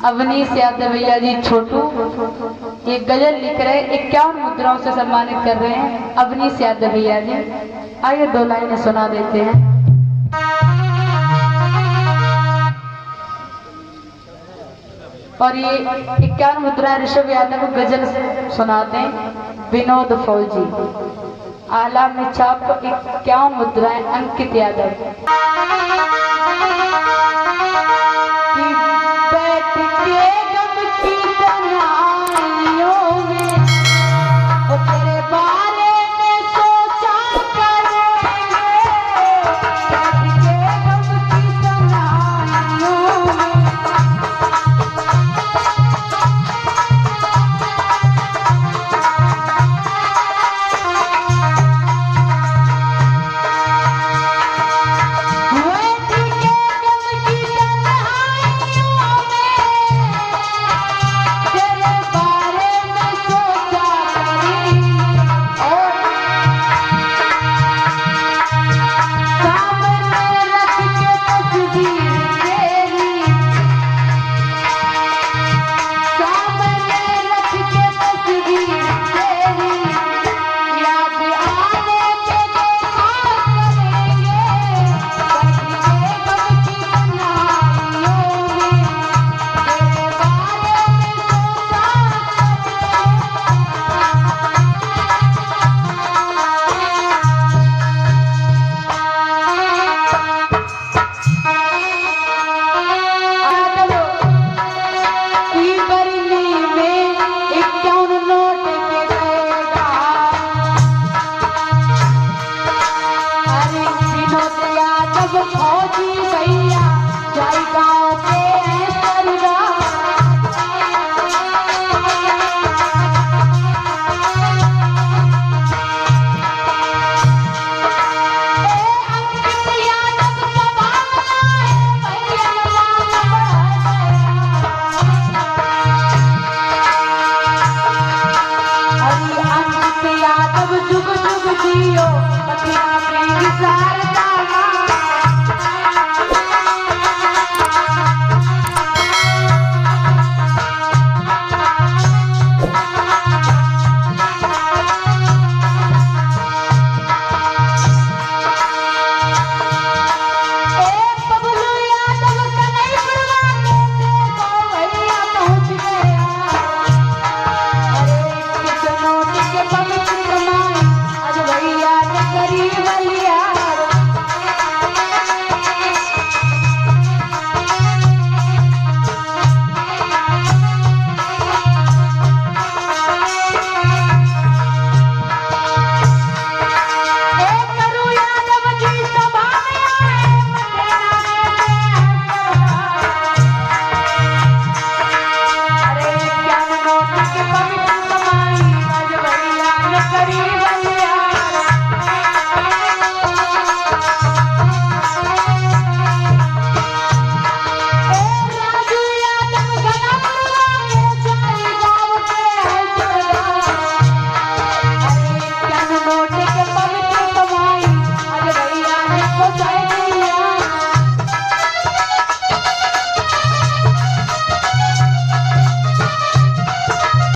अवनीश यादव भैया जी छोटू ये गजल लिख रहे 51 मुद्राओं से सम्मानित कर रहे हैं अवनीश यादव भैया जी। आइए 2 लाइनें सुना देते हैं। और ये 51 मुद्राएं ऋषभ यादव को गजल सुनाते हैं विनोद फौजी। आला में छाप 51 मुद्राएं अंकित यादव।